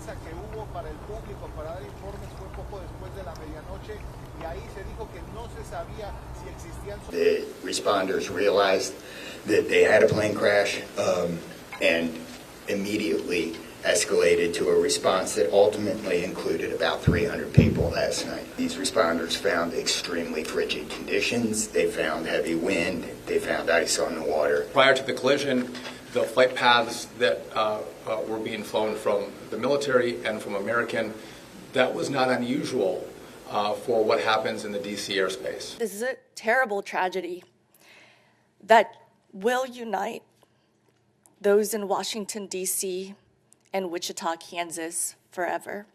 prensa que hubo para el público para dar informes fue poco después de la medianoche y ahí se dijo que no se sabía si existían... The responders realized that they had a plane crash and immediately escalated to a response that ultimately included about 300 people last night. These responders found extremely frigid conditions. They found heavy wind. They found ice on the water. Prior to the collision, the flight paths that were being flown from the military and from American, that was not unusual for what happens in the D.C. airspace. This is a terrible tragedy that will unite those in Washington, D.C. and Wichita, Kansas forever.